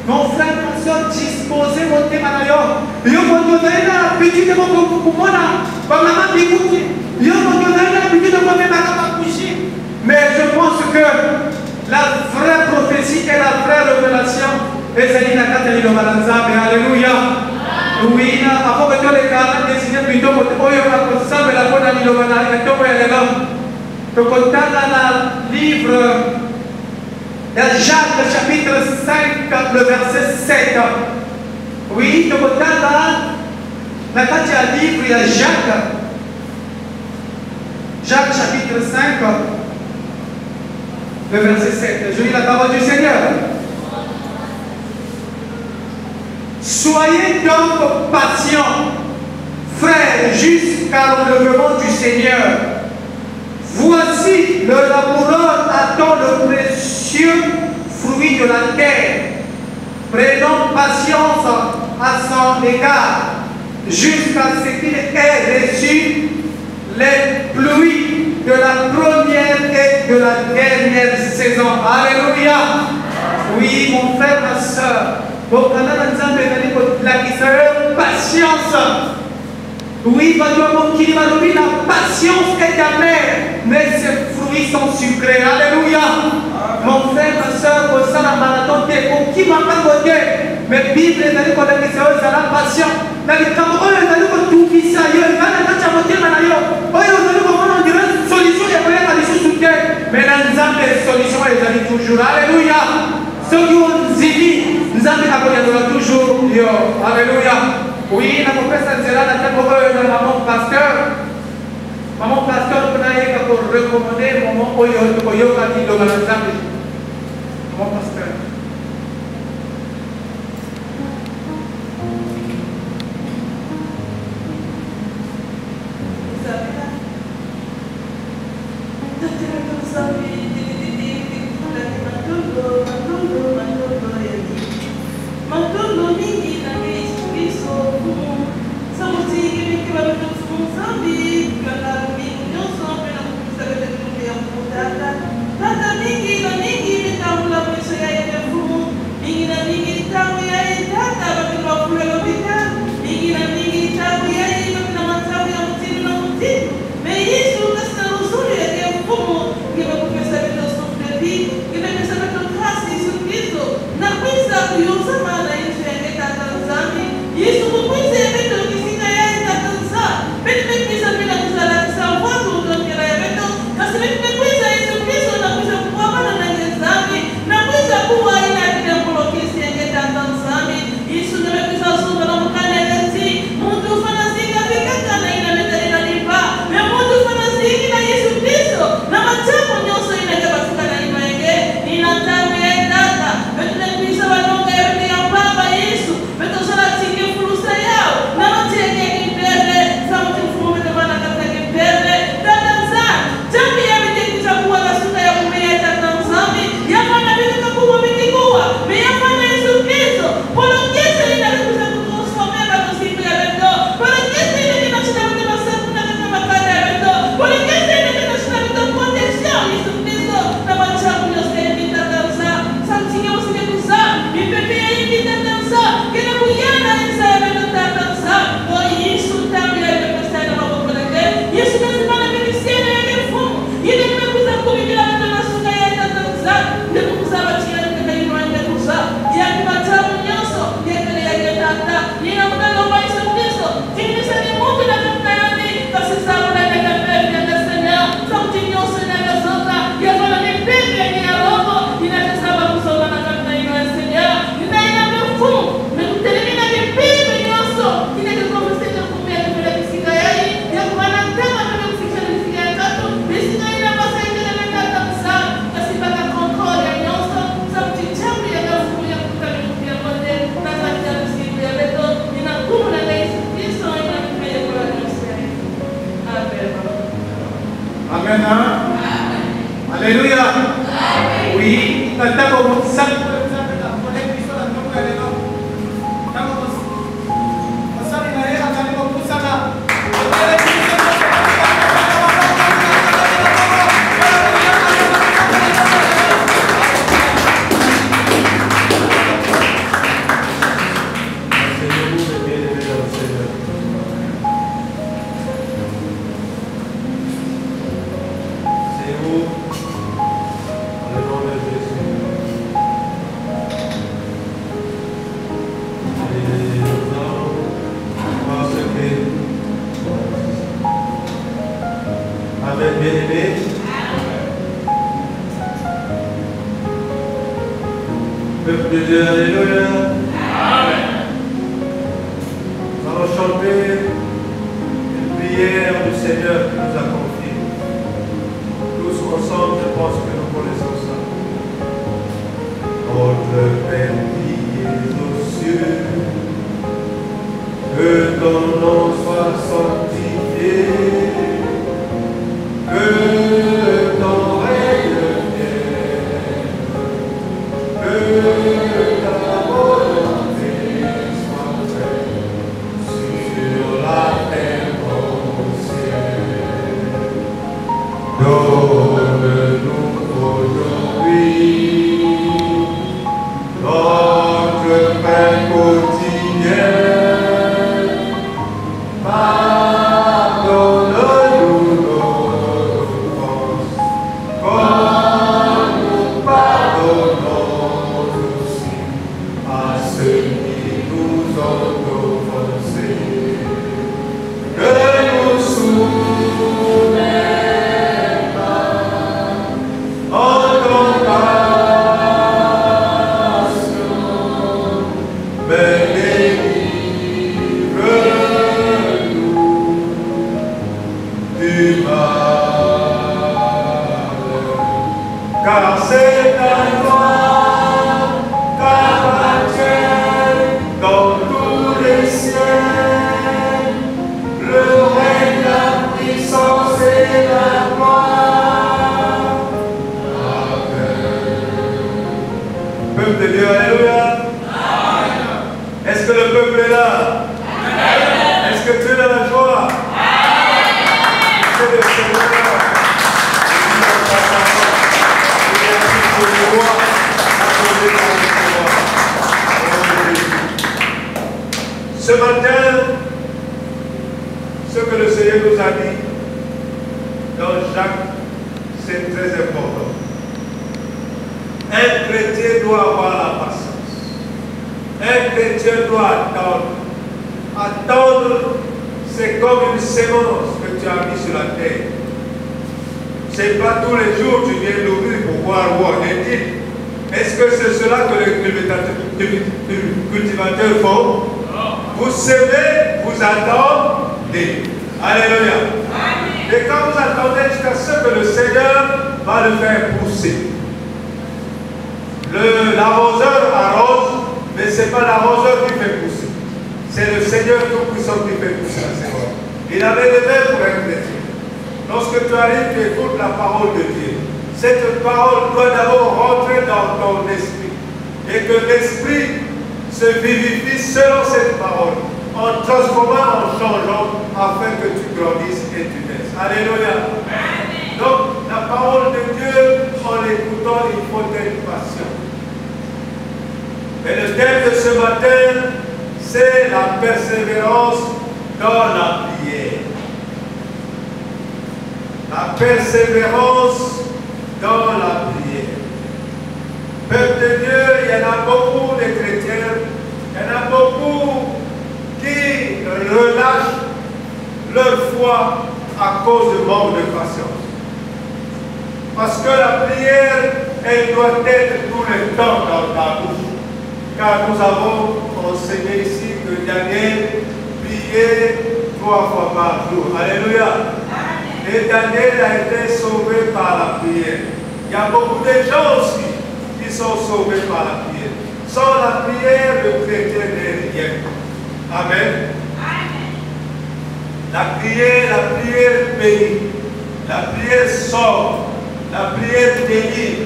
Mon frère, ma soeur, disposez votre thème à l'ailleurs. Yo, mon Dieu, vous avez l'habitude de vous moi là. Comme la main d'écouter. Yo, mon Dieu, vous avez l'habitude de vous mettre à la coucher. Mais je pense que la vraie prophétie et la vraie révélation est celle de la Catherine Balanzambe. Alléluia. Oui, avant que tous les cas, décidez plutôt que vous ayez la conscience de la bonne année de l'homme. Donc, on a le livre. Jacques chapitre 5, le verset 7. Oui, donc on a la livre, il y a Jacques chapitre 5, le verset 7. Je lis la parole du Seigneur. Soyez donc patients, frères, jusqu'à l'enlèvement du Seigneur. Voici le laboureur attend le précieux fruit de la terre. Prenons patience à son égard jusqu'à ce qu'il ait reçu les pluies de la première et de la dernière saison. Alléluia. Oui, mon frère, ma soeur, patience. Oui, la patience est amère, mais ses fruits sont sucrés. Alléluia. Mon frère, ma soeur, pour ça, la marathon, qui m'a pas voté, mais Bible, elle a dit qu'on a la patience. Dans les Cameroun, elle a dit qu'on tout qui ça, il y a un voté, solution, il y a une solution, mais dans les solutions, elle a dit toujours. Alléluia. Ceux qui ont dit, nous avons toujours. Alléluia. Oui, la professeur Zéla n'a pas de maman pasteur. Maman pasteur, on a pour recommander maman Oyo qui est dans l'ensemble. Maman pasteur. Yesu, beto sala tinge fulusa Peuple de Dieu, alléluia. Amen. Nous allons chanter une prière du Seigneur qui nous a confiée. Tous ensemble, je pense que nous connaissons ça. Notre Père qui est aux cieux, que ton nom soit sanctifié, que ton règne vienne, que ta volonté soit faite sur la terre comme au ciel. Donne-nous aujourd'hui notre pain quotidien. Car c'est à toi qu'appartient dans tous les cieux le règne, la puissance et la gloire. Amen. Peuple de Dieu, alléluia. Est-ce que le peuple est là? Amen. Est-ce que tu es dans la joie? Amen. C'est le Seigneur. Ce matin, ce que le Seigneur nous a dit dans Jacques, c'est très important. Un chrétien doit avoir la patience. Un chrétien doit attendre. Attendre, c'est comme une sémence que tu as mis sur la terre. Ce n'est pas tous les jours que tu viens l'ouvrir pour voir où on est-il. Est-ce que c'est cela que les cultivateurs font? Vous semez, vous attendez. Alléluia. Et quand vous attendez jusqu'à ce que le Seigneur va le faire pousser. L'arroseur arrose, mais ce n'est pas l'arroseur qui fait pousser. C'est le Seigneur Tout-Puissant qui fait pousser la sémence. Il avait le même pour un chrétien. Lorsque tu arrives, tu écoutes la parole de Dieu. Cette parole doit d'abord rentrer dans ton esprit. Et que l'esprit se vivifie selon cette parole, en transformant, en changeant, afin que tu grandisses et tu naisses. Alléluia. Donc, la parole de Dieu, en l'écoutant, il faut être patient. Et le thème de ce matin, c'est la persévérance dans la prière. La persévérance dans la prière. Peuple de Dieu, il y en a beaucoup de chrétiens, il y en a beaucoup qui relâchent leur foi à cause du manque de patience. Parce que la prière, elle doit être tout le temps dans ta bouche. Car nous avons enseigné ici que Daniel priait 3 fois par jour. Alléluia. Et Daniel a été sauvé par la prière. Il y a beaucoup de gens aussi qui sont sauvés par la prière. Sans la prière, le chrétien n'est rien. Amen. La prière bénit. La prière sauve. La prière délivre.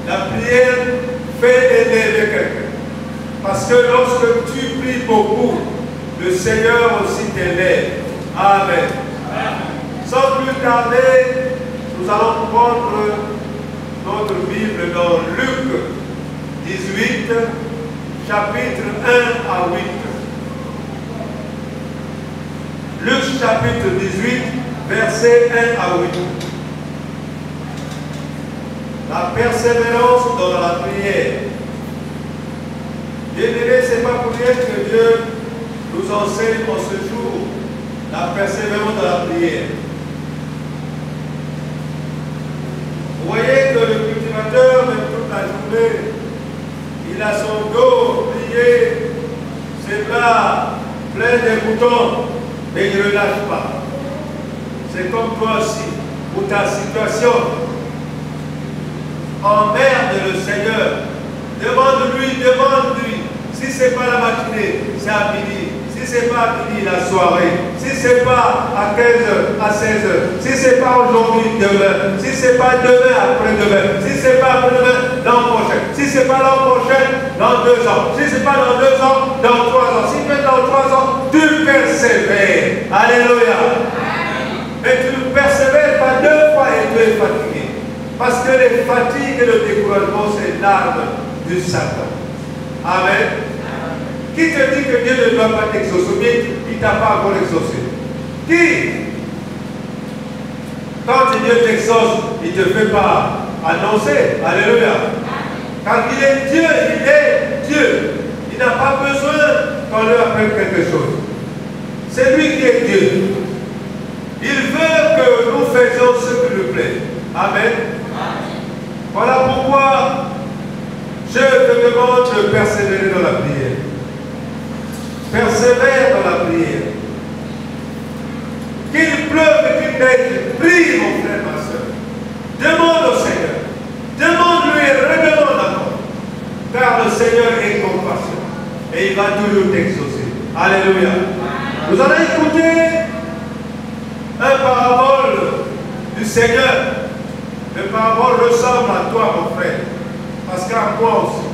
La prière fait élever quelqu'un. Parce que lorsque tu pries beaucoup, le Seigneur aussi t'élève. Amen. Sans plus tarder, nous allons prendre notre Bible dans Luc 18, chapitre 1 à 8. Luc chapitre 18, versets 1 à 8. La persévérance dans la prière. Bien-aimés, ce n'est pas pour rien que Dieu nous enseigne en ce jour la persévérance dans la prière. Vous voyez que le cultivateur, même toute la journée, il il a son dos plié, ses bras pleins de boutons, mais il ne lâche pas. C'est comme toi aussi, pour ta situation. Emmerde le Seigneur. Demande-lui, demande-lui. Si ce n'est pas la matinée, c'est à midi. Si ce n'est pas à midi, la soirée. Si ce n'est pas à 15h, à 16h. Si ce n'est pas aujourd'hui, demain. Si ce n'est pas demain, après-demain. Si ce n'est pas après-demain, l'an prochain. Si ce n'est pas l'an prochain, dans 2 ans. Si ce n'est pas dans 2 ans, dans 3 ans. Si c'est dans 3 ans, tu persévères. Alléluia. Mais tu ne persévères pas 2 fois et tu es fatigué. Parce que les fatigues et le découragement, c'est l'arme du Satan. Amen. Qui te dit que Dieu ne doit pas t'exaucer, mais il ne t'a pas encore exaucé? Qui? Quand Dieu t'exauce, il ne te fait pas annoncer. Alléluia. Quand il est Dieu, il est Dieu. Il n'a pas besoin qu'on lui apprenne quelque chose. C'est lui qui est Dieu. Il veut que nous faisions ce qui lui plaît. Amen. Voilà pourquoi je te demande de persévérer dans la prière. Persévère dans la prière. Qu'il pleuve et qu'il neige, prie mon frère, ma soeur. Demande au Seigneur. Demande-lui et redemande encore. Car le Seigneur est compassion. Et il va toujours t'exaucer. Alléluia. Vous allez écouter un parabole du Seigneur. Le parabole ressemble à toi, mon frère. Parce qu'à moi aussi.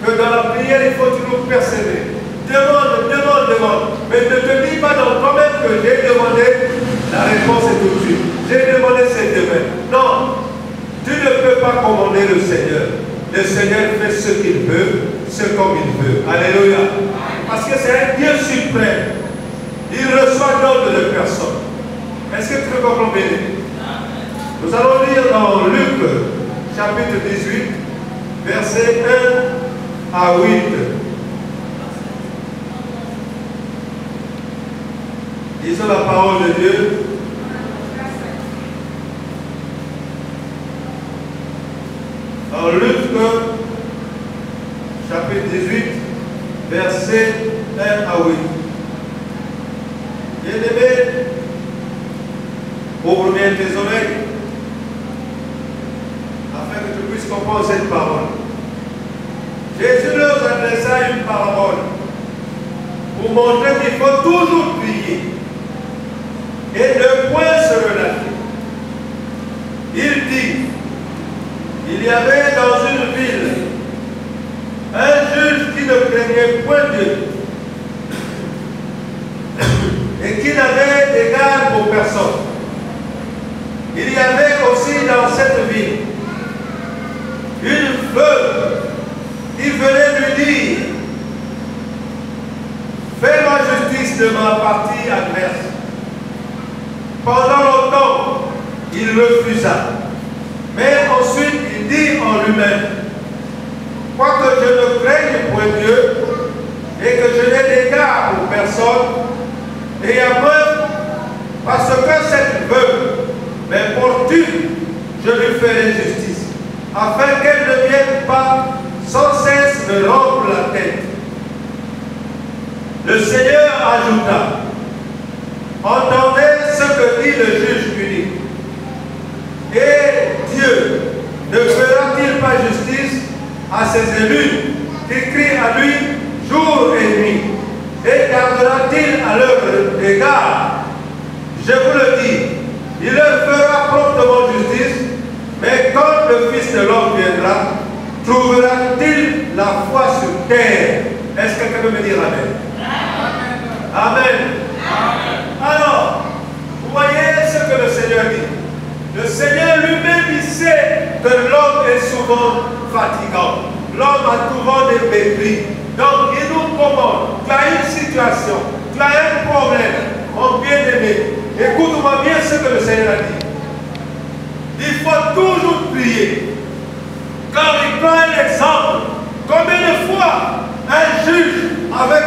Que dans la prière, il faut toujours persévérer. Demande, demande, demande. Mais ne te dis pas dans toi-même que j'ai demandé, la réponse est tout de suite. J'ai demandé cette demain. Non. Tu ne peux pas commander le Seigneur. Le Seigneur fait ce qu'il veut, ce comme il veut. Alléluia. Parce que c'est un Dieu suprême. Il reçoit l'ordre de personne. Est-ce que tu peux comprendre bien? Nous allons lire dans Luc, chapitre 18, versets 1 à 8. Lisons la parole de Dieu. Dans Luc, chapitre 18, versets 1 à 8. Bien-aimé, ouvre bien tes oreilles, afin que tu puisses comprendre cette parole. Jésus leur adressa une parabole pour montrer qu'il faut toujours prier et ne point se relâcher. Il dit, il y avait dans une ville un juge qui ne craignait point Dieu et qui n'avait d'égard pour personne. Il y avait aussi dans cette ville une veuve qui venait lui dire, fais-moi justice de ma partie adverse. Pendant longtemps, il refusa. Mais ensuite, il dit en lui-même, quoique je ne craigne point Dieu et que je n'ai d'égard pour personne, et à preuve, parce que cette veuve m'importune, je lui ferai justice, afin qu'elle ne vienne pas sans cesse me rompre la tête. Le Seigneur ajouta, entendez ce que dit le juge unique. Et Dieu ne fera-t-il pas justice à ses élus qui crient à lui jour et nuit? Et gardera-t-il à leur égard? Je vous le dis, il leur fera promptement justice, mais quand le Fils de l'homme viendra, trouvera-t-il la foi sur terre? Est-ce que quelqu'un peut me dire Amen? Amen. Alors, vous voyez ce que le Seigneur dit. Le Seigneur lui-même, il sait que l'homme est souvent fatigant. L'homme a souvent des mépris. Donc, il nous commande. Tu as une situation, tu as un problème, mon bien-aimé. Écoute-moi bien ce que le Seigneur a dit. Il faut toujours prier. Car il prend un exemple. Combien de fois un juge avec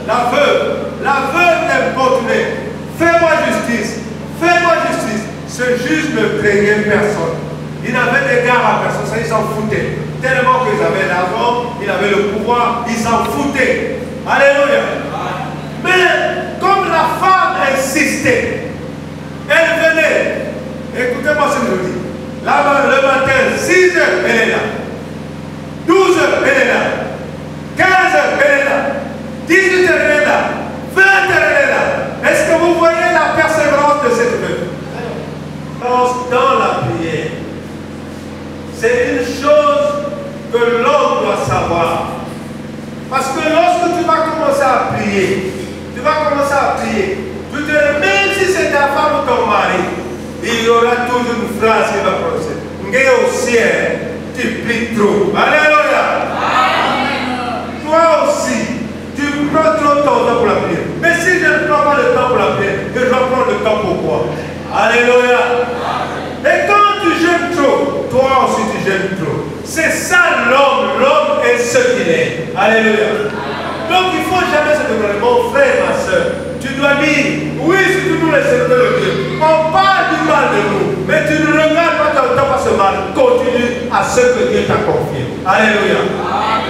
la veuve l'importunait. Fais-moi justice. Fais-moi justice. Ce juge ne craignait personne. Il n'avait d'égard à personne. Ça, il s'en foutait. Tellement qu'ils avaient l'argent, ils avaient le pouvoir, ils s'en foutaient. Alléluia. Mais comme la femme insistait, elle venait. Écoutez-moi ce que je dis. Là-bas, le matin, 6 heures, elle est là. 12 heures, elle est là. 15 heures, elle est là. 18 heures, elle est là. 20 heures, elle est là. Est-ce que vous voyez la persévérance de cette veuve? Dans la prière, c'est une chose que l'homme doit savoir. Parce que lorsque tu vas commencer à prier, tu te dis, même si c'est ta femme ou ton mari, il y aura toujours une phrase qui va prononcer. Ngay au ciel, tu pries trop. Alléluia. Toi aussi, tu prends trop ton temps pour la prière. Mais si je ne prends pas le temps pour la prière, je dois prendre le temps pour quoi? Alléluia. Et quand tu jeûnes trop, toi aussi tu jeûnes trop. C'est ça l'homme. L'homme est ce qu'il est. Alléluia. Donc il ne faut jamais se demander, mon frère, ma soeur, tu dois dire, oui, c'est toujours les serviteurs de Dieu. On parle du mal de nous, mais tu ne regardes pas ton temps par ce mal. Continue à ce que Dieu t'a confié. Alléluia.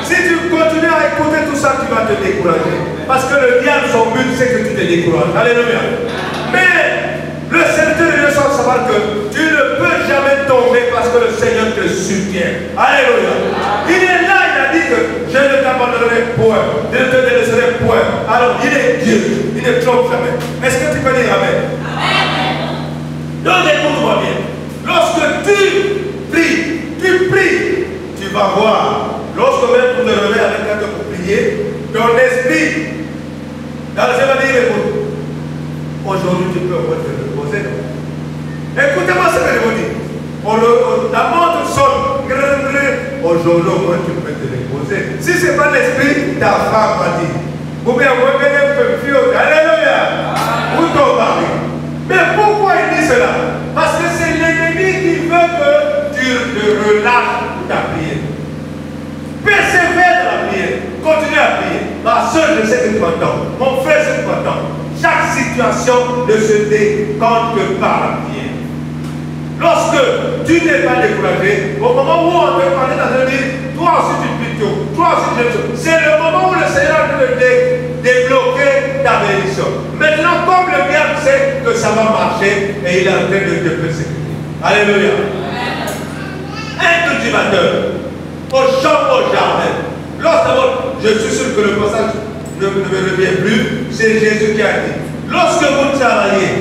Si tu continues à écouter tout ça, tu vas te décourager. Parce que le diable, son but, c'est que tu te décourages. Alléluia. Mais le serviteur de Dieu doit savoir que tu ne peux jamais tomber parce que le Seigneur te soutient. Alléluia. Il est là, il a dit que je ne t'abandonnerai point, je ne te délaisserai point. Alors il est Dieu, il ne trompe jamais. Est-ce que tu peux dire Amen? Amen. Donc écoute-moi bien. Lorsque tu pries, tu vas voir. Lorsque même tu te réveilles avec quelqu'un pour prier, ton esprit, dans le Seigneur dit, écoute, aujourd'hui tu peux te reposer. Écoutez-moi ce que je vous dis. La montre sonne. Aujourd'hui, au moins, tu peux te reposer. Si ce n'est pas l'esprit, ta femme va dire. Ou bien, vous venez un peu plus haut. Alléluia. Ou ton mari. Mais pourquoi il dit cela? Parce que c'est l'ennemi qui veut que tu te relâches ta prière. Persévère dans la prière. Continue à prier. Ma soeur, je sais que tu m'entends. Mon frère, je sais que tu m'entends. Chaque situation ne se décompte que par la prière. Lorsque tu n'es pas découragé, au moment où on te parle dans un livre, toi aussi tu pries tout, toi aussi tu pries. C'est le moment où le Seigneur te débloquer ta bénédiction. Maintenant, comme le diable sait que ça va marcher, et il est en train de te persécuter. Alléluia. Un cultivateur, au champ, au jardin. Lorsque, je suis sûr que le passage ne me revient plus, c'est Jésus qui a dit. Lorsque vous travaillez,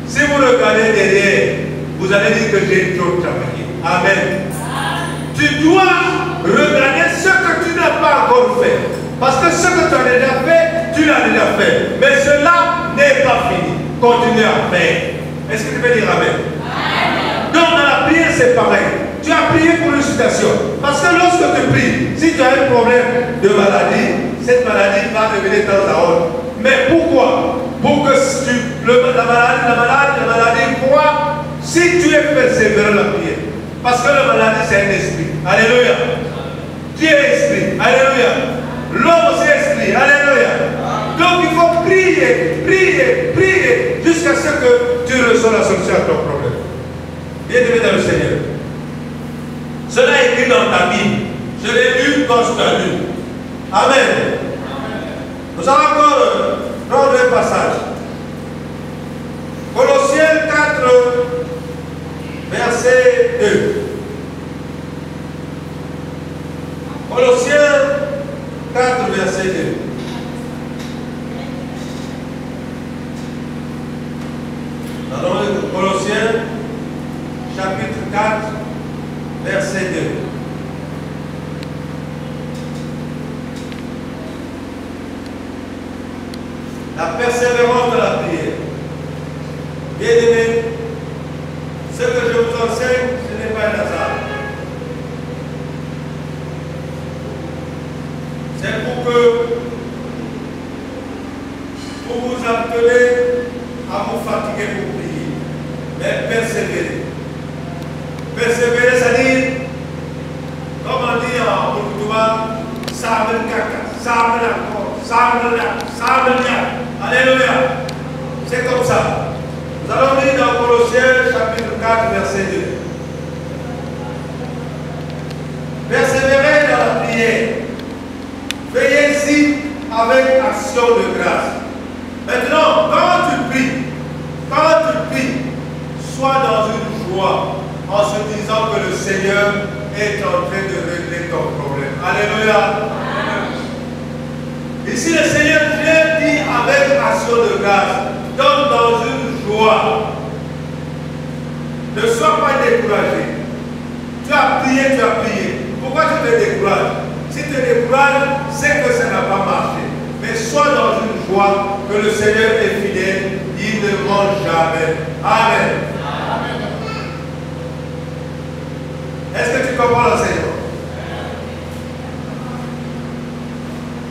si vous regardez derrière, vous allez dire que j'ai trop travaillé. Amen. Tu dois regarder ce que tu n'as pas encore fait. Parce que ce que tu as déjà fait, tu l'as déjà fait. Mais cela n'est pas fini. Continue à faire. Est-ce que tu peux dire Amen? Donc dans la prière, c'est pareil. Tu as prié pour une situation. Parce que lorsque tu pries, si tu as un problème de maladie, cette maladie va revenir de temps à autre. Mais pourquoi? Pour que la maladie croit. Si tu es persévérant dans la prière, parce que la maladie c'est un esprit. Alléluia. Tu es esprit. Alléluia. L'homme aussi est esprit. Alléluia. Donc il faut prier jusqu'à ce que tu reçois la solution à ton problème. Bien-aimé dans le Seigneur. Cela est écrit dans ta Bible. Je l'ai lu quand je t'ai lu. Amen. Nous allons encore prendre un passage. Colossiens 4, verset 2. Colossiens 4, verset 2. Alors, Colossiens, chapitre 4, verset 2. La persévérance de la prière. Bien-aimés, ce que je vous enseigne, ce n'est pas un hasard. C'est pour que vous vous appelez à vous fatiguer pour prier. Mais persévérer. Persévérer, c'est-à-dire, comme on dit en Portugais, sabre caca, sabre la. Alléluia. C'est comme ça. Nous allons lire dans Colossiens chapitre 4, verset 2. Persévérez dans la prière. Veillez-y avec action de grâce. Maintenant, quand tu pries, sois dans une joie en se disant que le Seigneur est en train de régler ton problème. Alléluia. Ici, le Seigneur vient dit avec action de grâce, donc dans une joie. Ne sois pas découragé. Tu as prié. Pourquoi tu te décourages? Si tu te décourages, c'est que ça n'a pas marché. Mais sois dans une joie que le Seigneur est fidèle, il ne ment jamais. Amen. Est-ce que tu comprends l'enseignement?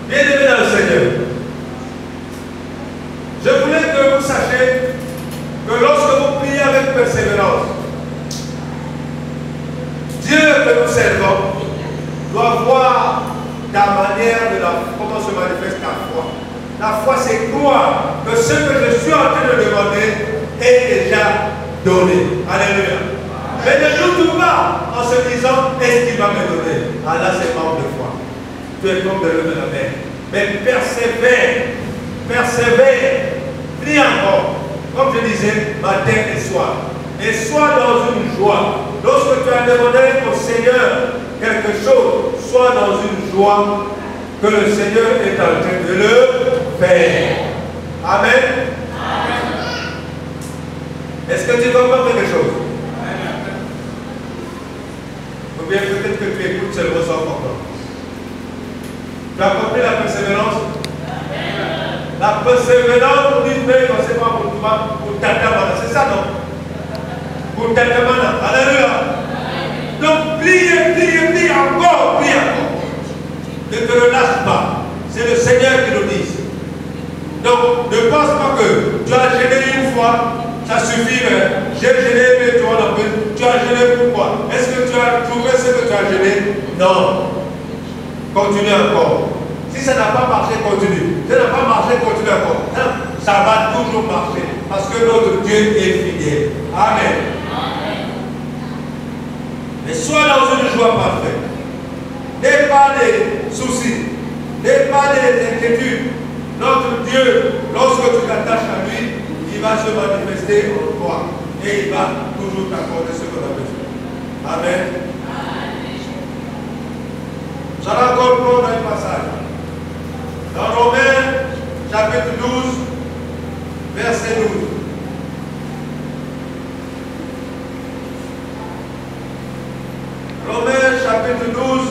Bien-aimés dans le Seigneur, je voulais que vous sachiez que lorsque vous priez avec persévérance, Dieu que nous servons doit voir ta manière de comment se manifeste ta foi. La foi, c'est croire que ce que je suis en train de demander est déjà donné. Alléluia. Mais ne doute pas en se disant, est-ce qu'il va me donner? Ah là, c'est manque de foi. Tu es comme de l'eau de la mer. Mais persévère. Prie encore. Comme je disais, matin et soir. Et sois dans une joie. Lorsque tu as demandé au Seigneur quelque chose, sois dans une joie que le Seigneur est en train de le faire. Amen. Est-ce que tu comprends quelque chose? Ou bien peut-être que tu écoutes seulement sans comprendre. Tu as compris la persévérance? La persévérance, on dit, mais on ne sait pas pour Tatamana. C'est ça, non? Pour Tatamana. Alléluia. Donc, prie encore. Ne te relâche pas. C'est le Seigneur qui nous dit. Donc, ne pense pas que tu as gêné une fois, ça suffit, mais j'ai gêné, mais tu as gêné pourquoi? Est-ce que tu as trouvé ce que tu as gêné? Non. Continue encore. Si ça n'a pas marché, continue. Si ça n'a pas marché, continue encore. Ça va toujours marcher. Parce que notre Dieu est fidèle. Amen. Mais sois dans une joie parfaite. N'aie pas de soucis. N'aie pas d'inquiétude. Notre Dieu, lorsque tu t'attaches à lui, il va se manifester en toi. Et il va toujours t'accorder ce qu'on a besoin. Amen. J'allais encore prendre un passage. Dans Romains, chapitre 12, verset 12. Romains, chapitre 12,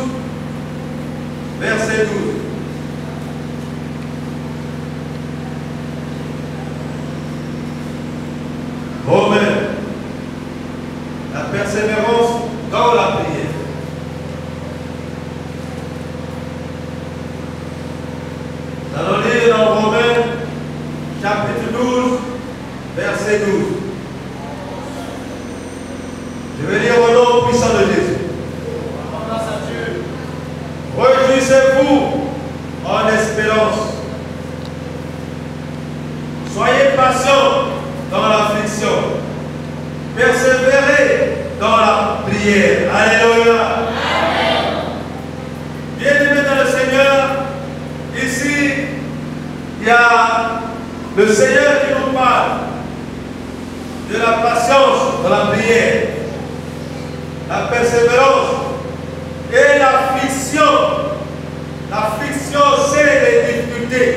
verset 12. Romains, la persévérance dans la prière. Nous allons lire dans Romains, chapitre 12, verset 12. Je vais lire au nom puissant de Jésus. Réjouissez-vous en espérance. Soyez patients dans l'affliction. Persévérez dans la prière. Alléluia. Bien-aimés dans le Seigneur, ici, il y a le Seigneur qui nous parle de la patience dans la prière, la persévérance et l'affliction. L'affliction, c'est les difficultés.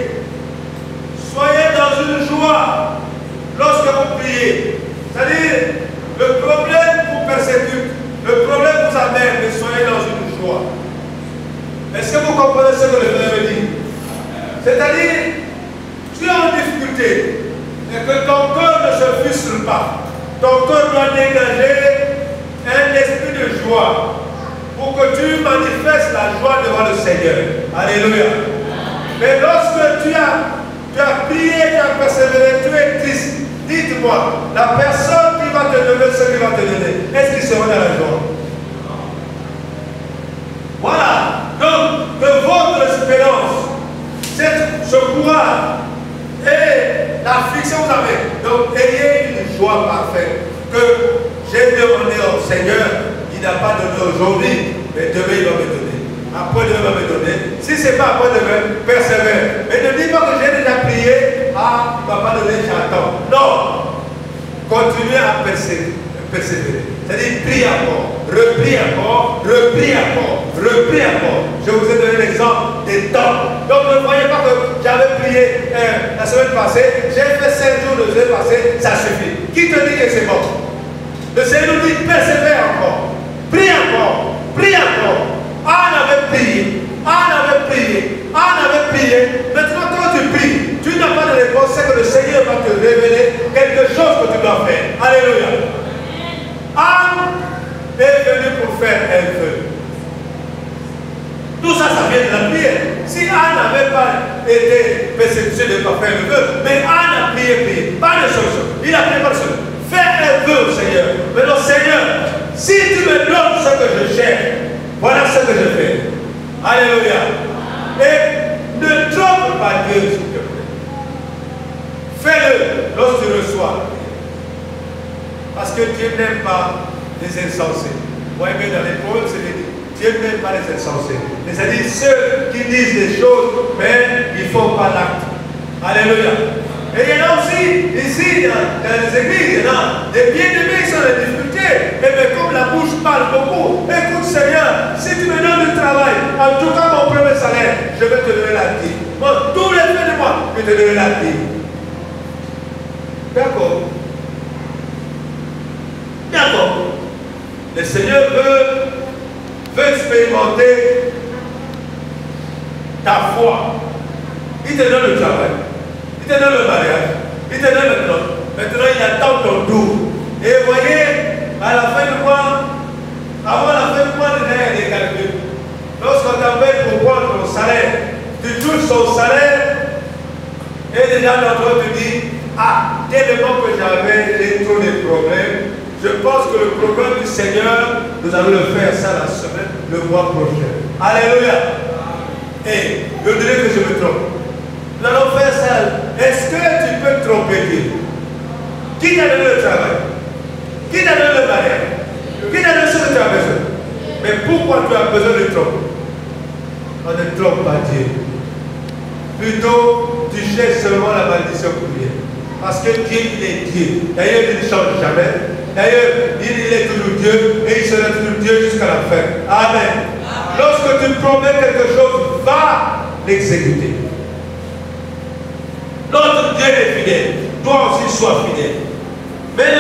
Soyez dans une joie lorsque vous priez. C'est-à-dire, le problème vous persécute, le problème vous amène, mais soyez dans une joie. Est-ce que vous comprenez ce que le Seigneur dit? C'est-à-dire, tu es en difficulté, et que ton cœur ne se frustre pas. Ton cœur doit dégager un esprit de joie pour que tu manifestes la joie devant le Seigneur. Alléluia. Mais lorsque tu as prié, tu as persévéré, tu es triste, dites-moi, la personne qui va te donner ce qu'il va te donner, est-ce qu'il sera dans la joie? Voilà. Donc, que votre espérance, ce courage et l'affliction que vous avez, donc ayez une joie parfaite que j'ai demandé au Seigneur, il n'a pas donné aujourd'hui, Mais demain, il va me donner. Après demain, il va me donner. Si ce n'est pas après demain, persévère. Mais ne dis pas que j'ai déjà prié. Ah, il ne va pas donner, j'attends. Non. Continuez à persévérer. C'est-à-dire, prie encore, reprie encore, reprie encore, reprie encore. Je vous ai donné l'exemple des temps. Donc ne voyez pas que j'avais prié la semaine passée, j'ai fait 5 jours de semaine passée, ça suffit. Qui te dit que c'est bon? Le Seigneur nous dit, persévère encore, prie encore, prie encore. Anne avait prié, Anne avait prié, Anne avait prié. Maintenant quand tu pries, tu n'as pas de réponse, c'est que le Seigneur va te révéler quelque chose que tu dois faire. Alléluia. Anne est venue pour faire un vœu. Tout ça, ça vient de la prière. Si Anne n'avait pas été persécutée de ne pas faire le vœu, mais Anne a prié, pas de solution. Il a prié par solution. Fais un vœu, Seigneur. Maintenant, Seigneur, si tu me donnes ce que je cherche, voilà ce que je fais. Alléluia. Et ne trompe pas Dieu, s'il te plaît. Fais-le lorsque tu reçois. Parce que Dieu n'aime pas les insensés. Vous voyez bien dans les poèmes, c'est dit, Dieu n'aime pas les insensés. C'est-à-dire ceux qui disent des choses, mais ils ne font pas l'acte. Alléluia. Et il y en a aussi, ici, dans les églises, il y en a des bien-aimés qui sont en difficulté. Et bien comme la bouche parle beaucoup, écoute Seigneur, si tu me donnes du travail, en tout cas mon premier salaire, je vais te donner la vie. Bon, tous les fins de mois, je vais te donner la vie. D'accord. D'accord. Le Seigneur veut expérimenter ta foi. Il te donne le travail. Il te donne le mariage. Il te donne le plan. Maintenant, il attend ton tour. Et vous voyez, à la fin du mois, avant la fin du mois, il y a des calculs. Lorsqu'on t'appelle pour prendre ton salaire, tu touches ton salaire, et déjà l'autre te dit, ah, tellement que j'ai trop de problèmes. Je pense que le programme du Seigneur, nous allons le faire ça la semaine, le mois prochain. Alléluia. Et je dirais que je me trompe. Nous allons faire ça. Est-ce que tu peux tromper Dieu? Qui t'a donné le travail? Qui t'a donné le mariage? Qui t'a donné ce que tu as besoin? Mais pourquoi tu as besoin de tromper? On ne trompe pas Dieu. Plutôt, tu cherches seulement la malédiction pour Dieu. Parce que Dieu, il est Dieu. D'ailleurs, il ne change jamais. D'ailleurs, il est toujours Dieu et il sera toujours Dieu jusqu'à la fin. Amen. Lorsque tu promets quelque chose, va l'exécuter. Notre Dieu est fidèle. Toi aussi, sois fidèle. Mais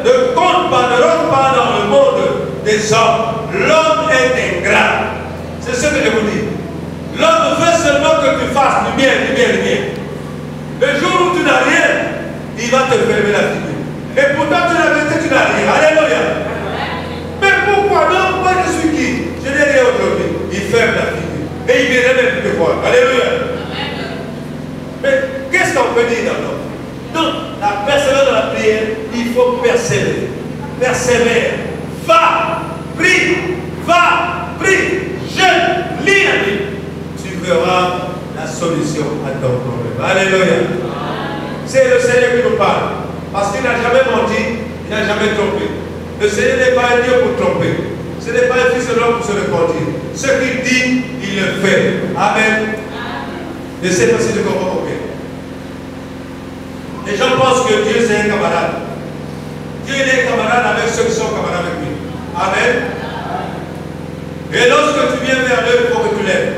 ne compte pas, ne rentre pas dans le monde des hommes. L'homme est ingrat. C'est ce que je vous dis. L'homme veut seulement que tu fasses du bien, du bien, du bien. Le jour où tu n'as rien, il va te fermer la figure. Et pourtant, tu n'as vérité, tu n'as rien. Alléluia. Mais pourquoi donc? Moi, je suis qui? Je n'ai rien aujourd'hui. Il ferme la figure. Et il ne vient même plus te voir. Alléluia. Mais qu'est-ce qu'on peut dire dans l'homme? Donc, la persévérance dans la prière, il faut persévérer. Persévère. Va, prie, jeûne, lis la Bible. Tu verras la solution à ton problème. Alléluia. C'est le Seigneur qui nous parle. Parce qu'il n'a jamais menti, il n'a jamais trompé. Le Seigneur n'est pas un Dieu pour tromper. Ce n'est pas un fils de l'homme pour se repentir. Ce qu'il dit, il le fait. Amen. Ne sais pas si tu comprends bien. Les gens pensent que Dieu c'est un camarade. Dieu est camarade avec ceux qui sont camarades avec lui. Amen. Et lorsque tu viens vers eux, il faut que tu l'aimes.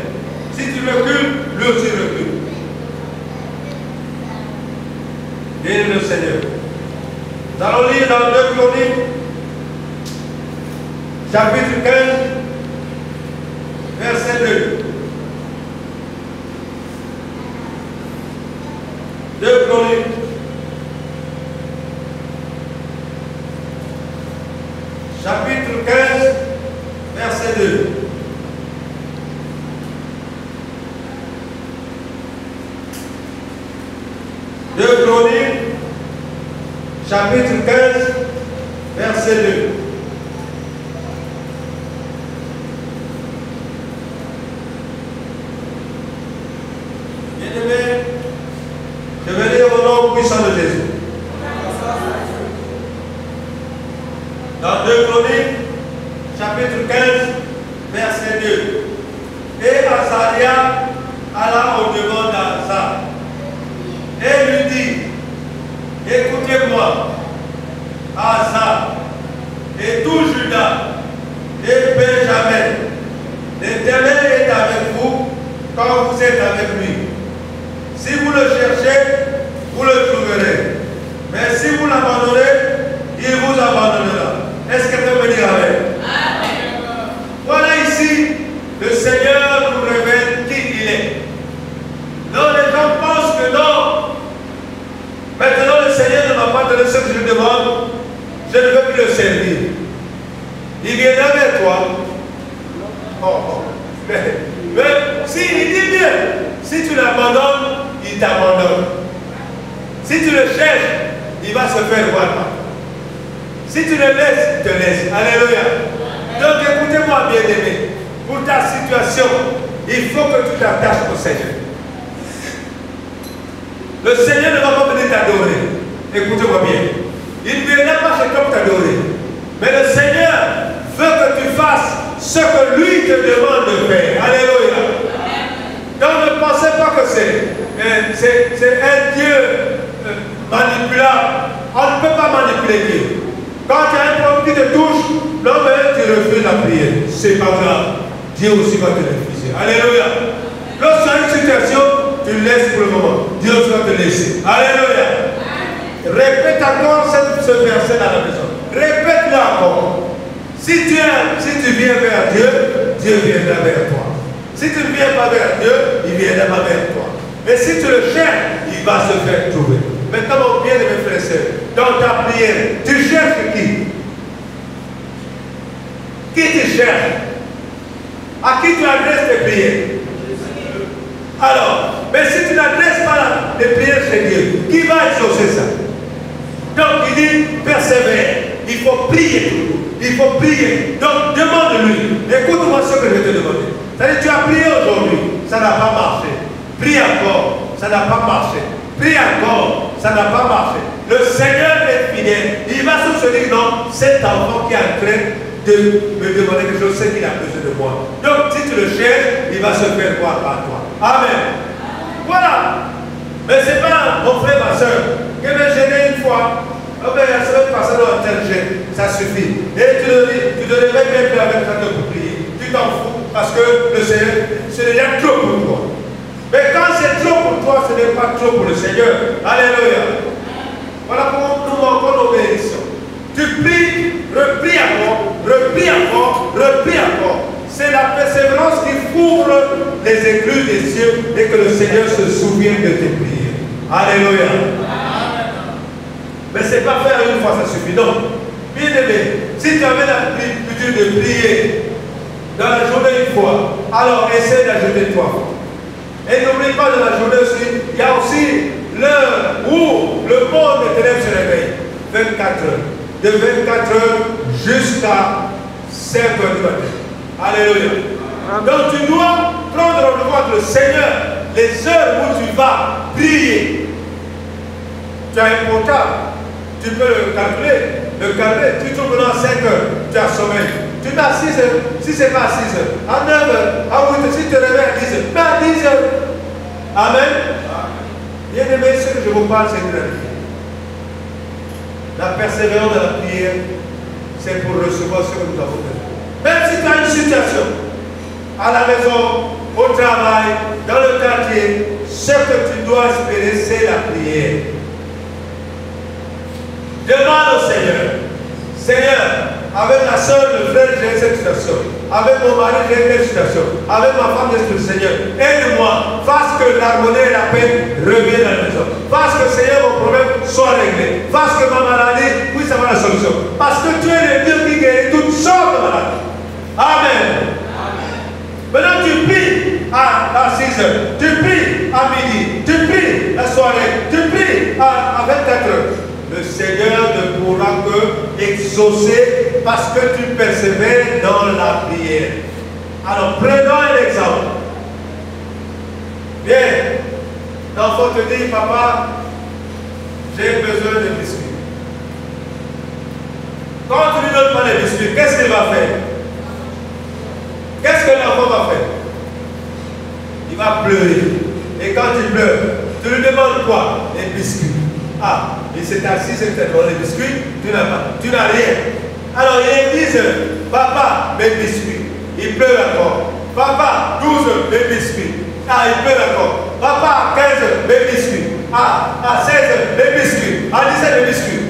Si tu recules, lui aussi recule. Viens le Seigneur. Nous allons lire dans 2 Chroniques, chapitre 15, verset 2. 2 Chroniques, chapitre 15, verset 2. Chapitre 15, verset 2. Bien-aimés, je vais lire au nom puissant de Jésus. Dans 2 Chroniques, chapitre 15, verset 2. Et Azaria alla au-devant d'Asa et lui dit, écoutez-moi, Asa, et tout Juda, et Benjamin, l'Éternel est avec vous quand vous êtes avec lui. Si vous le cherchez, vous le trouverez. Mais si vous l'abandonnez, il vous abandonnera. Est-ce que vous me dire amen? Voilà ici, le Seigneur nous révèle qui il est. Non, les gens pensent que non. Maintenant, le Seigneur ne m'a pas donné ce que je demande. Je ne veux plus le servir. Il viendra vers toi. Mais si, il dit bien, si tu l'abandonnes, il t'abandonne. Si tu le cherches, il va se faire voir. Si tu le laisses, il te laisse. Alléluia. Donc écoutez-moi, bien-aimé. Pour ta situation, il faut que tu t'attaches au Seigneur. Le Seigneur ne va pas venir t'adorer. Écoutez-moi bien. Il ne viendra pas chez toi pour t'adorer. Mais le Seigneur veut que tu fasses ce que lui te demande de faire. Alléluia. Donc ne pensez pas que c'est un Dieu manipulable. On ne peut pas manipuler Dieu. Quand tu as un problème qui te touche, non mais tu refuses la prière. C'est pas grave. Dieu aussi va te refuser. Alléluia. Lorsque tu as une situation, tu le laisses pour le moment. Dieu aussi va te laisser. Alléluia. Répète encore ce verset dans la maison. Répète-le encore. Si tu viens vers Dieu, Dieu viendra vers toi. Si tu ne viens pas vers Dieu, il viendra pas vers toi. Mais si tu le cherches, il va se faire trouver. Maintenant, mon bien-aimé frère et sœur, dans ta prière, tu cherches qui? Qui tu cherches? À qui tu adresses tes prières? Alors, mais si tu n'adresses pas les prières chez Dieu, qui va exaucer ça? Donc il dit, persévère. Il faut prier toujours. Il faut prier. Donc demande-lui. Écoute-moi ce que je vais te demander. C'est-à-dire, tu as prié aujourd'hui, ça n'a pas marché. Prie encore, ça n'a pas marché. Prie encore, ça n'a pas marché. Le Seigneur est fidèle. Il va se dire, non, cet enfant qui est en train de me demander quelque chose, c'est qu'il a besoin de moi. Donc si tu le cherches, il va se faire voir par toi. Amen. Voilà. Mais ce n'est pas mon frère, ma soeur, qui m'a gêné une fois. Oh ben, la semaine passée, dans un tel gêne, ça suffit. Et tu te réveilles même plus avec toi pour prier. Tu t'en fous parce que le Seigneur, c'est déjà trop pour toi. Mais quand c'est trop pour toi, ce n'est pas trop pour le Seigneur. Alléluia. Voilà comment nous manquons nos bénédictions. Tu pries, repries encore, repries encore, repries encore. C'est la persévérance qui couvre les écluses des cieux et que le Seigneur se souvienne de tes prières. Alléluia. Mais ce n'est pas faire une fois, ça suffit. Non. Bien aimé, si tu avais l'habitude de prier dans la journée une fois, alors essaie d'ajouter 3 fois. Et n'oublie pas de la journée aussi, il y a aussi l'heure où le monde des ténèbres se réveille. 24 heures. De 24 heures jusqu'à 5 heures du matin. Alléluia. Donc tu dois prendre en compte le Seigneur, les heures où tu vas prier. Tu as un portable, tu peux le calculer. Tu trouves maintenant à 5 heures, tu as sommeil. Tu mets à 6 heures, si ce n'est pas à 6 heures, à 9 heures, à 8 heures, si tu te réveilles à 10 heures, mais à 10 heures. Amen. Bien aimé, ce que je vous parle, c'est de la prière. La persévérance de la prière, c'est pour recevoir ce que nous avons besoin. Même si tu as une situation, à la maison, au travail, dans le quartier, ce que tu dois espérer, c'est la prière. Demande au Seigneur. Seigneur, avec ma soeur, le frère, j'ai cette situation. Avec mon mari, j'ai cette situation. Avec ma femme, j'ai cette situation. Aide-moi. Fasse que l'harmonie et la paix reviennent à la maison. Fasse que, Seigneur, mon problème soit réglé. Fasse que ma maladie puisse avoir la solution. Parce que tu es le Dieu qui guérit toutes sortes de maladies. Amen. Maintenant, tu pries à 6 heures. Tu pries à midi. Tu pries la soirée. Tu pries à 24 heures. Le Seigneur ne pourra que exaucer parce que tu persévères dans la prière. Alors, prenons un exemple. Bien, l'enfant te dit, papa, j'ai besoin de biscuits. Quand tu ne lui donnes pas les biscuits, qu'est-ce qu'il va faire? Qu'est-ce que l'enfant va faire? Il va pleurer. Et quand il pleure, tu lui demandes quoi? Les biscuits. Ah, il s'est assis, c'est peut-être les biscuits, tu n'as pas, tu n'as rien. Alors ils disent, papa, mes biscuits. Il pleure encore. Papa, 12, mes biscuits. Ah, il pleure encore. Papa, 15, mes biscuits. Ah, 16, mes biscuits. Ah, 17, mes biscuits.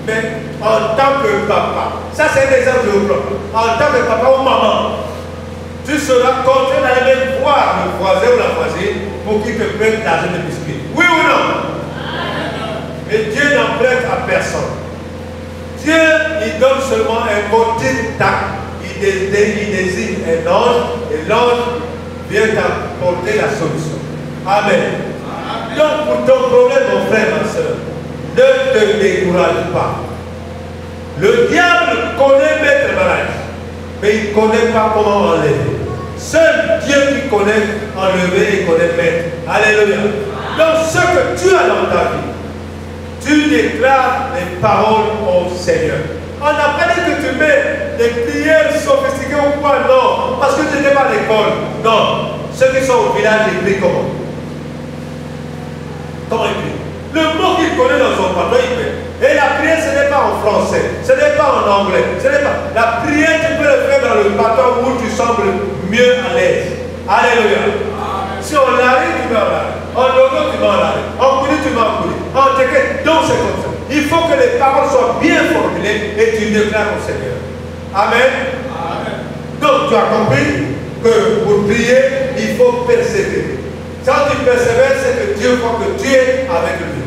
Mais en tant que papa, ça c'est un exemple de plan. En tant que papa ou maman, tu seras contraint d'aller même voir le voisin ou la voisine pour qu'il te prête l'argent de biscuits. Oui ou non? Et Dieu n'en prête à personne. Dieu, il donne seulement un petit tac. Il désigne un ange et l'ange vient t'apporter la solution. Amen. Donc pour ton problème, mon frère, ma soeur, ne te décourage pas. Le diable connaît mettre malade, mais il ne connaît pas comment enlever. Seul Dieu qui connaît enlever et connaît mettre. Alléluia. Donc ce que tu as dans ta vie, tu déclares les paroles au Seigneur. On n'a pas dit que tu mets des prières sophistiquées ou quoi, non. Parce que tu n'étais pas à l'école. Non. Ceux qui sont au village, ils prient comment? Comment ils prient? Le mot qu'il connaît dans son pardon, il prie. Et la prière, ce n'est pas en français, ce n'est pas en anglais, ce n'est pas. La prière, tu peux le faire dans le bâton où tu sembles mieux à l'aise. Alléluia. Si on l'arrête, tu vas en l'arrêt. En logo, tu vas en l'arrêt. En coulis, tu vas en coulis. En teke, donc c'est comme ça. Il faut que les paroles soient bien formulées et tu déclares au Seigneur. Amen. Amen. Donc tu as compris que pour prier, il faut persévérer. Quand tu persévères, c'est que Dieu voit que tu es avec lui.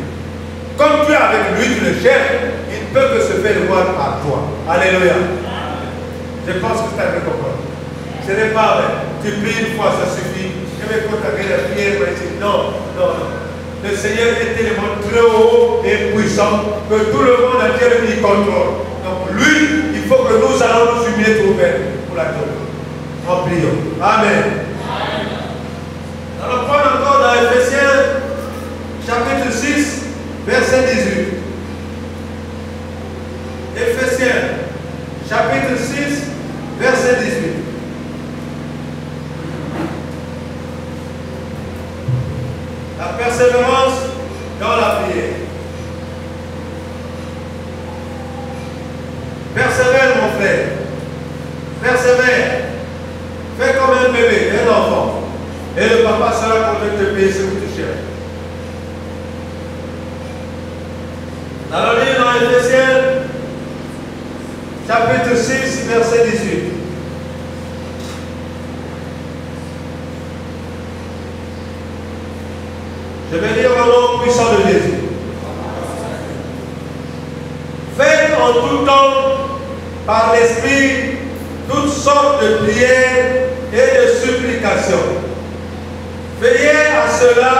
Comme tu es avec lui, tu le cherches, il peut que se faire voir à toi. Alléluia. Je pense que tu as compris. Ce n'est pas vrai. Tu pries une fois, ça suffit. Je vais contacter la prière, mais je dis non, non, non. Le Seigneur est tellement très haut et puissant que tout le monde entier lui contrôle. Donc lui, il faut que nous allons nous humilier tout pour la donner. En priant. Amen. Alors prends encore dans Ephésiens chapitre 6, verset 18. Ephésiens chapitre 6, verset 18. La persévérance dans la prière. Persévère, mon frère. Persévère. Fais comme un bébé, un enfant. Et le papa sera content de te payer ce que tu cherches. Alors, lire dans Ephésiens, chapitre 6, verset 18. Je vais lire au nom puissant de Jésus. Faites en tout temps, par l'Esprit, toutes sortes de prières et de supplications. Veillez à cela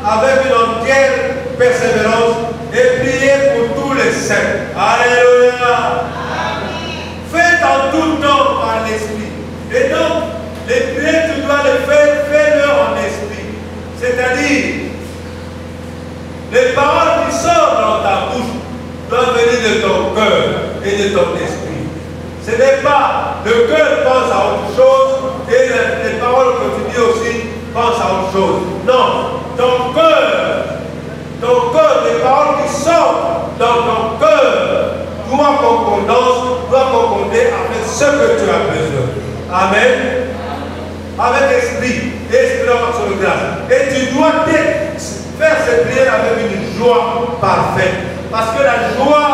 avec une entière persévérance et priez pour tous les saints. Alléluia. Faites en tout temps par l'Esprit. Et donc, les prières, tu dois les faire, fais-le en esprit. C'est-à-dire, les paroles qui sortent dans ta bouche doivent venir de ton cœur et de ton esprit. Ce n'est pas le cœur pense à autre chose et les paroles que tu dis aussi pensent à autre chose. Non, ton cœur, les paroles qui sortent dans ton cœur doivent concorder avec ce que tu as besoin. Amen. Avec esprit sur le grâce. Et tu dois faire cette prière avec une joie parfaite. Parce que la joie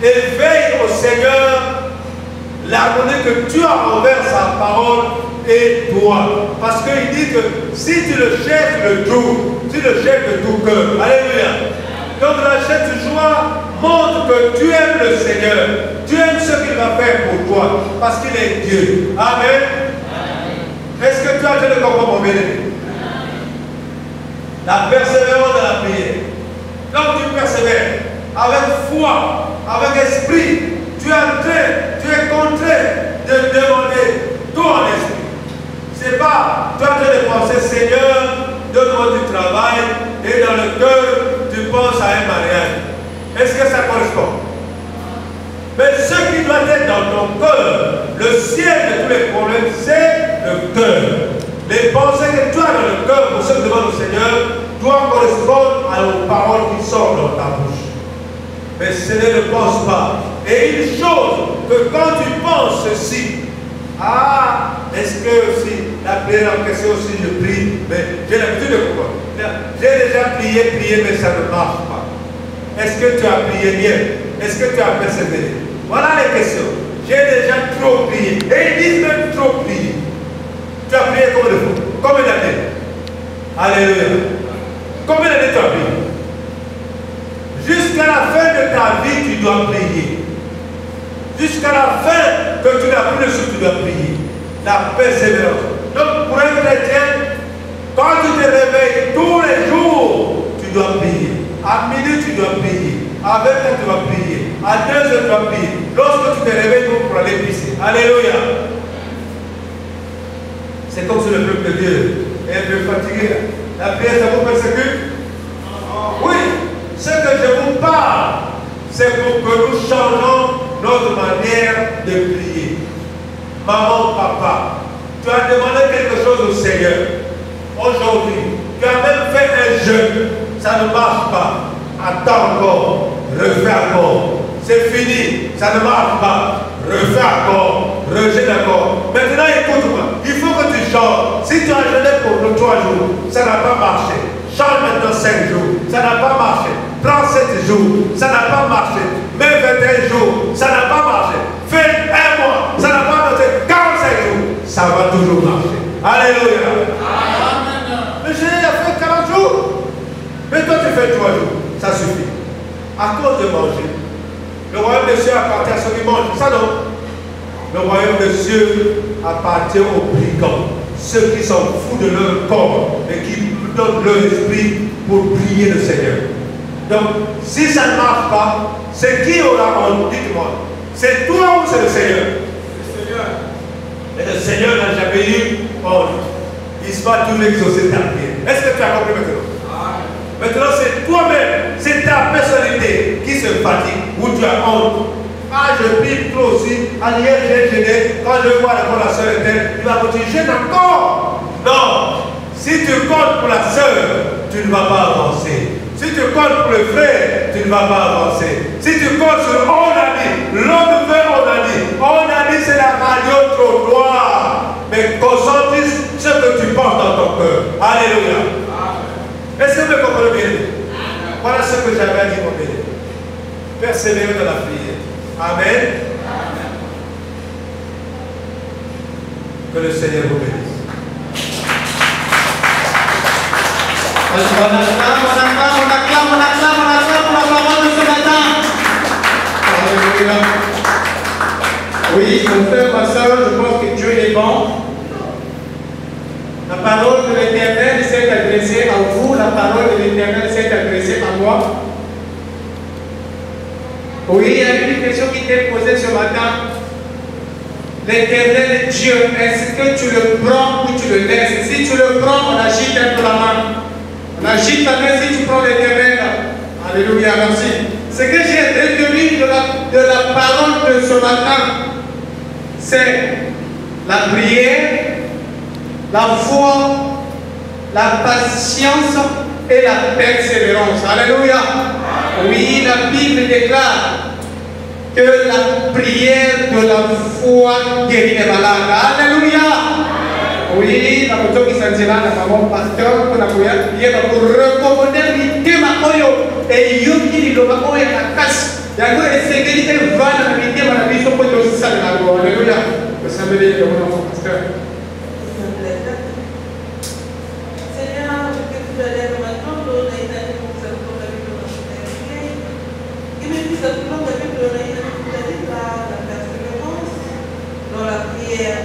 éveille au Seigneur l'harmonie que tu as envers sa parole et toi. Parce qu'il dit que si tu le cherches, tu le trouves. Tu le cherches de tout cœur. Alléluia. Donc la cette joie montre que tu aimes le Seigneur. Tu aimes ce qu'il va faire pour toi. Parce qu'il est Dieu. Amen. Est-ce que tu as été le comprendre, mon bien-aimé? La persévérance de la prière. Donc tu persévères avec foi, avec esprit. Tu es contraint de demander tout en esprit. C'est pas, tu es en train de penser, Seigneur, donne-moi du travail, et dans le cœur, tu penses à un mariage. Est-ce que ça correspond? Mais ce qui doit être dans ton cœur, le ciel de tous les problèmes, c'est le cœur. Les pensées que tu as dans le cœur pour ceux qui demandent au Seigneur doivent correspondre aux paroles qui sortent dans ta bouche. Mais Seigneur ne pense pas. Et une chose, que quand tu penses ceci, est-ce que aussi la prière en question aussi je prie, mais j'ai l'habitude de quoi? J'ai déjà prié, mais ça ne marche pas. Est-ce que tu as prié bien? Est-ce que tu as persévéré? Voilà les questions. J'ai déjà trop prié. Et ils disent même trop prié. Tu as prié combien de fois? Combien d'années? Alléluia. Combien d'années tu as prié? Jusqu'à la fin de ta vie, tu dois prier. Jusqu'à la fin que tu n'as plus le souffle, tu dois prier. La persévérance. Donc pour un chrétien, quand tu te réveilles tous les jours, tu dois prier. À minuit, tu dois prier. À 20 heures, tu dois prier. À 2 heures, tu dois prier. Lorsque tu te réveilles pour aller pisser. Alléluia. C'est comme si le peuple de Dieu est un peu fatigué. La prière, ça vous persécute? Oui. Ce que je vous parle, c'est pour que nous changeons notre manière de prier. Maman, papa, tu as demandé quelque chose au Seigneur. Aujourd'hui, tu as même fait un jeûne. Ça ne marche pas. Attends encore. Refais encore. C'est fini. Ça ne marche pas. Refais encore. Rejette encore. Maintenant, écoute-moi. Il faut que tu changes. Si tu as jeûné pour 3 jours, ça n'a pas marché. Change maintenant 5 jours. Ça n'a pas marché. Prends 7 jours. Ça n'a pas marché. Mets 21 jours. Ça n'a pas marché. Fais 1 mois. Ça n'a pas marché. 45 jours. Ça va toujours marcher. Alléluia. Mais j'ai fait 40 jours. Mais toi, tu fais 3 jours. Ça suffit. À cause de manger. Le royaume des cieux appartient à ceux qui mangent. Ça non. Le royaume des cieux appartient aux brigands. Ceux qui sont fous de leur corps et qui donnent leur esprit pour prier le Seigneur. Donc, si ça ne marche pas, c'est qui aura honte? Dites-moi. C'est toi ou c'est le Seigneur? Le Seigneur. Et le Seigneur n'a jamais eu honte. Il se va toujours exaucer ta prière. Est-ce que tu as compris maintenant? Maintenant, c'est toi-même, c'est ta personnalité qui se fatigue ou tu as honte. Je prie trop aussi. Hier, j'ai gêné. Quand je vois la soeur était, il va me dire, gêne encore. Non. Si tu comptes pour la soeur, tu ne vas pas avancer. Si tu comptes pour le frère, tu ne vas pas avancer. Si tu comptes sur on a dit, l'homme veut on a dit. On a dit, c'est la radio trottoir. Mais concentre ce que tu penses dans ton cœur. Alléluia. Est-ce que vous me comprenez bien? Voilà ce que j'avais à dire, mon bien. Persévérer dans la prière. Amen. Que le Seigneur vous bénisse. On acclame pour la parole de ce matin. Alléluia. Oui, mon frère, ma soeur, je pense que Dieu est bon. La parole de l'Éternel s'est adressée à vous, la parole de l'Éternel s'est adressée à moi. Oui, il y a une question qui t'est posée ce matin. L'Éternel Dieu, est-ce que tu le prends ou tu le laisses? Si tu le prends, on agite un peu la main. On agite la main si tu prends l'Éternel. Alléluia, merci. Ce que j'ai retenu de la parole de ce matin, c'est la prière, la foi, la patience et la persévérance. Alléluia. Oui, la Bible déclare que la prière de la foi guérit les malades. Alléluia. Oui, la photo qui s'en tient là, maman pasteur, pour la prière, pour recommander l'idéma oyo et yoki l'idéma oyo la casse. Il y a une sécurité vanne à l'idéma la vie sur le côté aussi ça. Alléluia. Le Seigneur est mon pasteur. Dans la prière.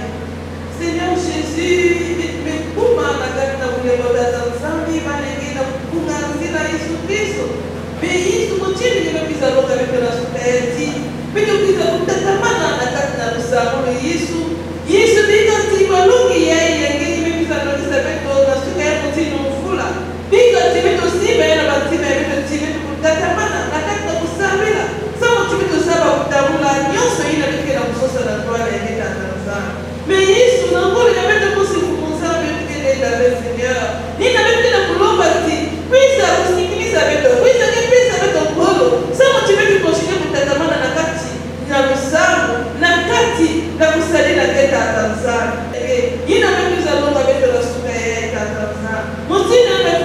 Seigneur Jésus, mais comment la carte de la Zambie va léguer la Bunganzi la Jésus-Christ? Mais il se motive de me pisser l'eau avec la souveraineté. Mais tu pisses l'eau de ta main la carte de la Salon de Jésus. Jésus dit que si ma langue y est, il me pisse l'eau de sa bête dans la souveraineté non foula. Puis quand tu mets aussi, mais la bâtiment, mais tu mets pour ta main la carte de la Zambie là. Ça, tu mets tout ça pour ta moula. Mais Yesu na ngolo ya bete kusifumunza bete la Seigneur. Ni na bete na kulomba ti. Kwisa kusikiliza bete. Kwisa kipesa bete ngolo. Sama chimeki koshike kutatamana na kati na lusango na kati na kusalina bete atanzana. Ina bete za longa bete la suka ya atanzana. Muzina bete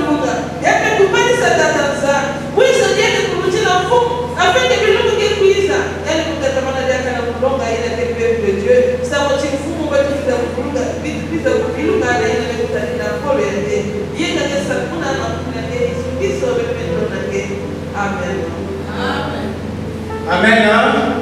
yake kubalisa tatanzana. Kwisa yake kumujina mfumo. Afende bilumu kikuiza. Yani kutatamana yake na kulonga ila kepepe de Dieu. Sama chifumo bete kita kulunga bitu kulunga ala ina kutalina kolo yake. Yeka kesa kuna na kuna Yesu Kristo bete na ke. Amen. Amen.